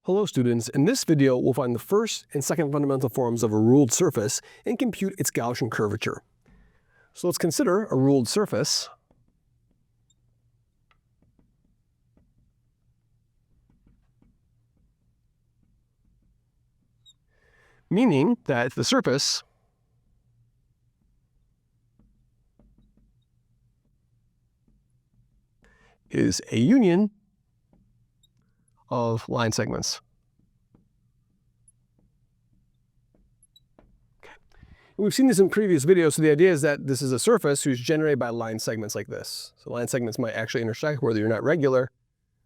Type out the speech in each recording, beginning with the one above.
Hello students, in this video we'll find the first and second fundamental forms of a ruled surface and compute its Gaussian curvature. So let's consider a ruled surface. Meaning that the surface is a union of line segments. We've seen this in previous videos, so the idea is that this is a surface who's generated by line segments like this. So line segments might actually intersect whether you're not regular,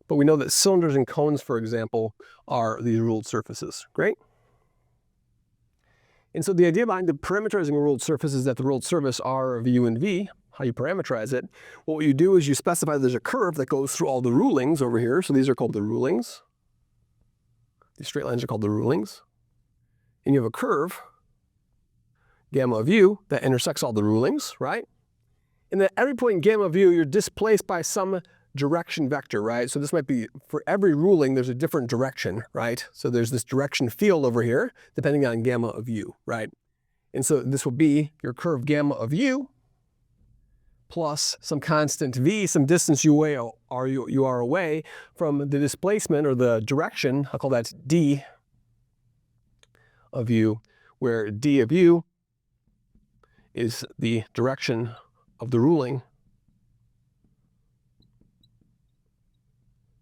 but we know that cylinders and cones, for example, are these ruled surfaces. Great. And so the idea behind the parameterizing a ruled surface is that the ruled surface R of U and V, how you parameterize it, what you do is you specify there's a curve that goes through all the rulings over here. So these are called the rulings. These straight lines are called the rulings. And you have a curve, gamma of U, that intersects all the rulings, right? And at every point in gamma of U, you're displaced by some direction vector, right? So this might be, for every ruling, there's a different direction, right? So there's this direction field over here, depending on gamma of U, right? And so this will be your curve gamma of U plus some constant V, some distance you are away from the displacement or the direction. I'll call that D of U, where D of U is the direction of the ruling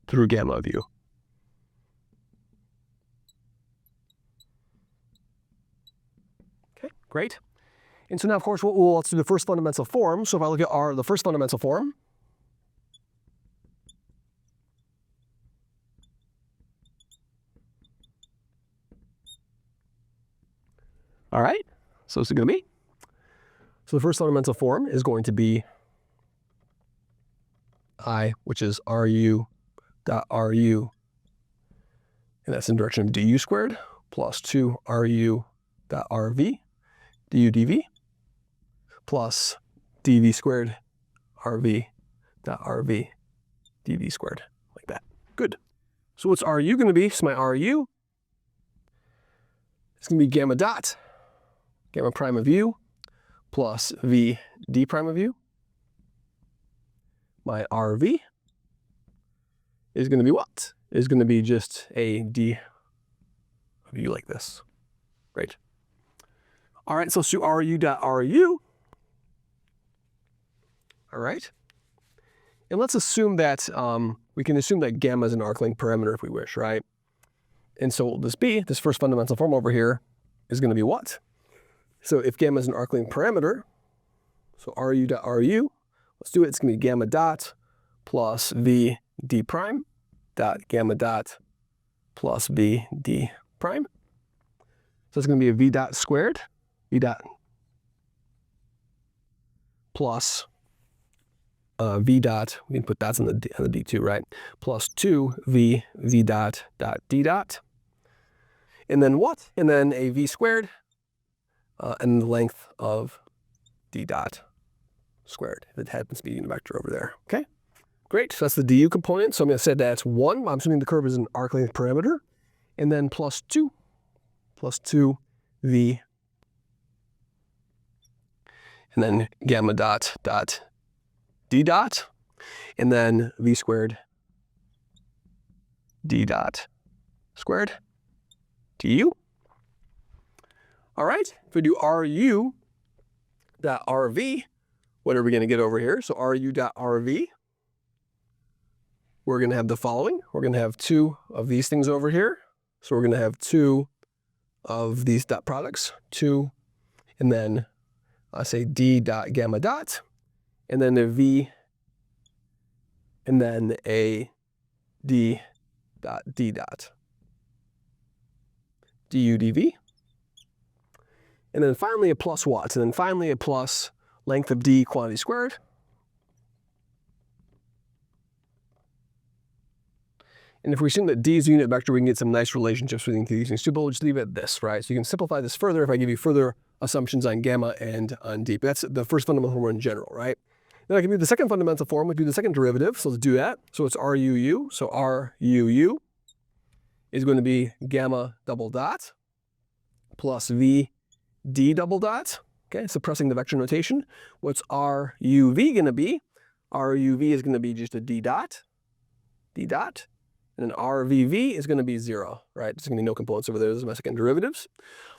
through gamma of U. Okay, great. And so now, of course, let's do the first fundamental form. So if I look at the first fundamental form, all right, so what's it going to be? So the first fundamental form is going to be I, which is RU dot RU, and that's in the direction of du squared, plus 2 RU dot RV, du dv, plus dv squared RV dot RV dv squared, like that. Good. So what's RU going to be? So my RU is going to be gamma dot, gamma prime of U, plus v d prime of U. My RV is going to be what? Is going to be just a d of U like this. Great. All right, so let's do RU dot RU. All right. And let's assume that, we can assume that gamma is an arc length parameter if we wish, right? And so what will this be? This first fundamental form over here is going to be what? So if gamma is an arc length parameter, so RU dot RU, let's do it. It's going to be gamma dot plus v d prime dot gamma dot plus v d prime. So it's going to be a v dot squared, v dot plus v dot, we can put dots on the d too, right? Plus 2 v dot dot d dot. And then what? And then a v squared and the length of d dot squared. It happens to be a unit vector over there. Okay, great. So that's the du component. So I'm going to say that's 1. I'm assuming the curve is an arc length parameter. And then plus 2 v, and then gamma dot dot d dot, and then v squared d dot squared du. All right, if we do RU dot RV, what are we going to get over here? So RU dot RV, we're going to have the following. We're going to have 2 of these things over here. So we're going to have 2 of these dot products, 2, and then I say d dot gamma dot, and then a v, and then a d dot d dot, du dv. And then finally a plus what? And then finally a plus length of d quantity squared. And if we assume that d is a unit vector, we can get some nice relationships between these things too, but we'll just leave it at this, right? So you can simplify this further if I give you further assumptions on gamma and on d. But that's the first fundamental form in general, right? Then I can do the second fundamental form, we do the second derivative, so let's do that. So it's RUU, so RUU. is going to be gamma double dot plus v d double dot. Okay, suppressing the vector notation. What's RUV going to be? RUV is going to be just a d dot, and then RVV is going to be 0, right? There's going to be no components over there. Those are my second derivatives.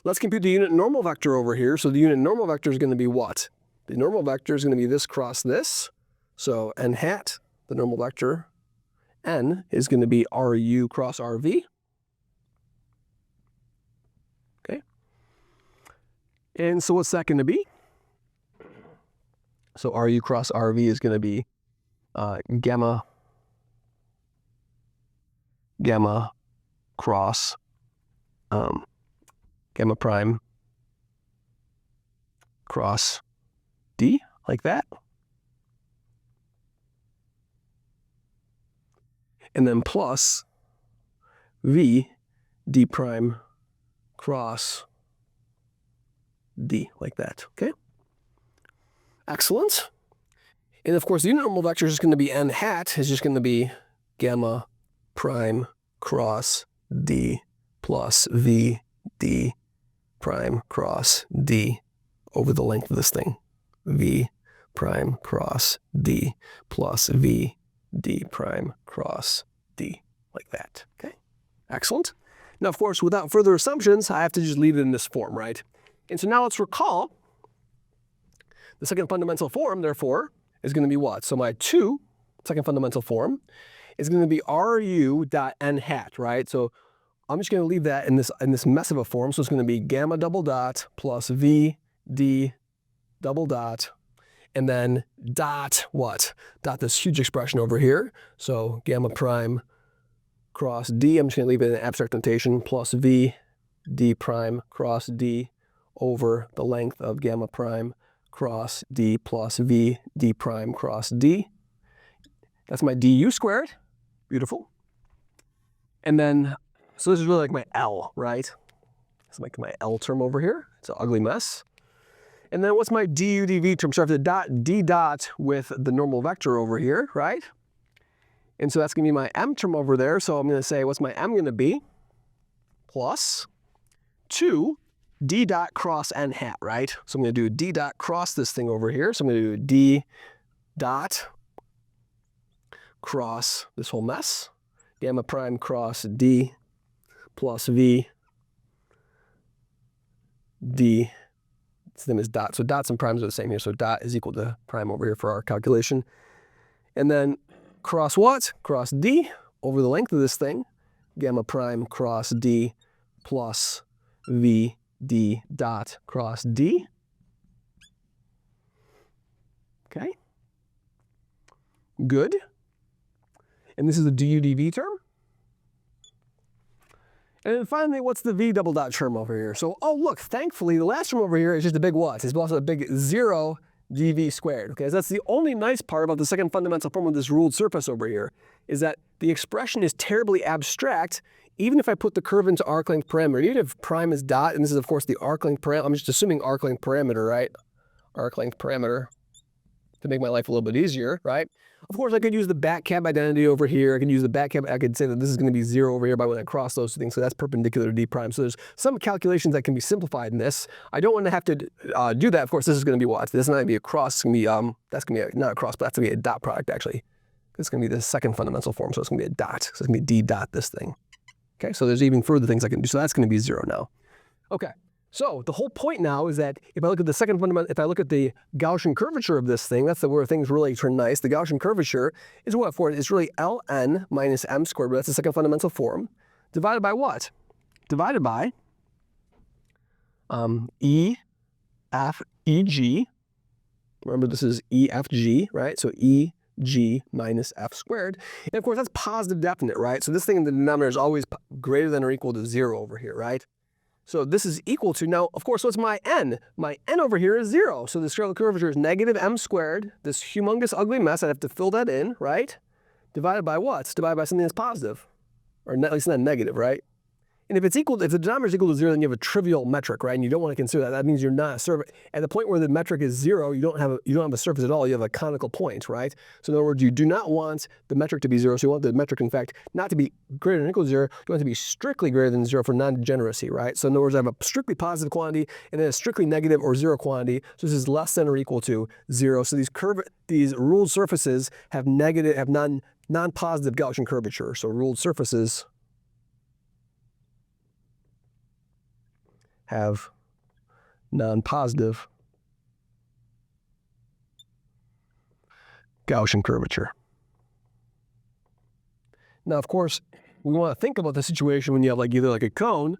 Let's compute the unit normal vector over here. So the unit normal vector is going to be what? The normal vector is going to be this cross this. So n hat, the normal vector, n is going to be RU cross RV. Okay. And so what's that going to be? So RU cross RV is going to be gamma cross gamma prime cross d, like that. And then plus v d prime cross d, like that, okay? Excellent. And of course, the unit normal vector is just going to be n hat, is just going to be gamma prime cross d plus v d prime cross d over the length of this thing. V prime cross d plus v d prime cross d, like that, okay? Excellent. Now, of course, without further assumptions, I have to just leave it in this form, right? And so now let's recall the second fundamental form, therefore, is going to be what? So my second fundamental form is going to be RU dot n hat, right? So I'm just going to leave that in this mess of a form. So it's going to be gamma double dot plus v d double dot, and then dot what? Dot this huge expression over here. So gamma prime cross d, I'm just going to leave it in abstract notation, plus v d prime cross d over the length of gamma prime cross d plus v d prime cross d. That's my du squared. Beautiful. And then, so this is really like my L, right? It's like my L term over here. It's an ugly mess. And then what's my du dv term? So I have to d dot with the normal vector over here, right? And so that's going to be my m term over there. So I'm going to say, what's my m going to be? Plus 2 d dot cross n hat, right? So I'm going to do d dot cross this thing over here. So I'm going to do d dot cross this whole mess. Gamma prime cross d plus v d. Its name is dot. So dots and primes are the same here. So dot is equal to prime over here for our calculation. And then cross what? Cross d over the length of this thing. Gamma prime cross d plus v d dot cross d. Okay. Good. And this is the du dv term. And then finally, what's the v double dot term over here? So, oh look, thankfully the last term over here is just a big what? It's also a big 0 dv squared. Okay, so that's the only nice part about the second fundamental form of this ruled surface over here, is that the expression is terribly abstract. Even if I put the curve into arc length parameter, even if prime is dot, and this is of course the arc length parameter, I'm just assuming arc length parameter, right? Arc length parameter to make my life a little bit easier, right? Of course, I could use the back cab identity over here. I could use the back cab. I could say that this is going to be 0 over here by when I cross those two things. So that's perpendicular to d prime. So there's some calculations that can be simplified in this. I don't want to have to do that. Of course, this is going to be what? This is not going to be a cross. It's going to be that's going to be not a cross, but that's going to be a dot product actually. It's going to be the second fundamental form. So it's going to be a dot. So it's going to be d dot this thing. Okay. So there's even further things I can do. So that's going to be 0 now. Okay. So the whole point now is that if I look at the second fundamental, if I look at the Gaussian curvature of this thing, that's where things really turn nice. The Gaussian curvature is what for? It's really ln minus m squared, but that's the second fundamental form, divided by what? Divided by E, F, E, G. Remember, this is E, F, G, right? So E, G minus F squared. And of course, that's positive definite, right? So this thing in the denominator is always greater than or equal to 0 over here, right? So this is equal to, now, of course, what's my n? My n over here is 0. So the spherical curvature is negative m squared, this humongous ugly mess. I'd have to fill that in, right? Divided by what? It's divided by something that's positive, or at least not negative, right? And if it's equal, if the denominator is equal to 0, then you have a trivial metric, right? And you don't want to consider that. That means you're not a surface. At the point where the metric is 0, you don't have a surface at all. You have a conical point, right? So in other words, you do not want the metric to be 0. So you want the metric, in fact, not to be greater than or equal to 0. You want it to be strictly greater than 0 for non-degeneracy, right? So in other words, I have a strictly positive quantity and then a strictly negative or 0 quantity. So this is less than or equal to 0. So these ruled surfaces have non-positive Gaussian curvature. So ruled surfaces have non-positive Gaussian curvature. Now, of course, we want to think about the situation when you have either a cone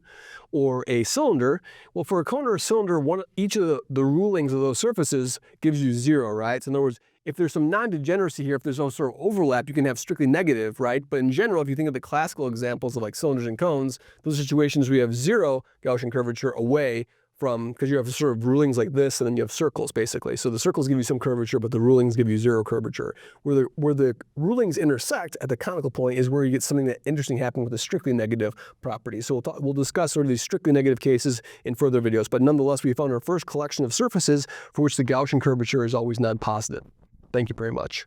or a cylinder. Well, for a cone or a cylinder, each of the rulings of those surfaces gives you 0, right? So in other words, if there's some non-degeneracy here, if there's no sort of overlap, you can have strictly negative, right? But in general, if you think of the classical examples of cylinders and cones, those are situations where you have 0 Gaussian curvature away from, because you have sort of rulings like this, and then you have circles, basically. So the circles give you some curvature, but the rulings give you 0 curvature. Where the rulings intersect at the conical point is where you get something that interesting happen with the strictly negative properties. So we'll discuss sort of these strictly negative cases in further videos. But nonetheless, we found our first collection of surfaces for which the Gaussian curvature is always non-positive. Thank you very much.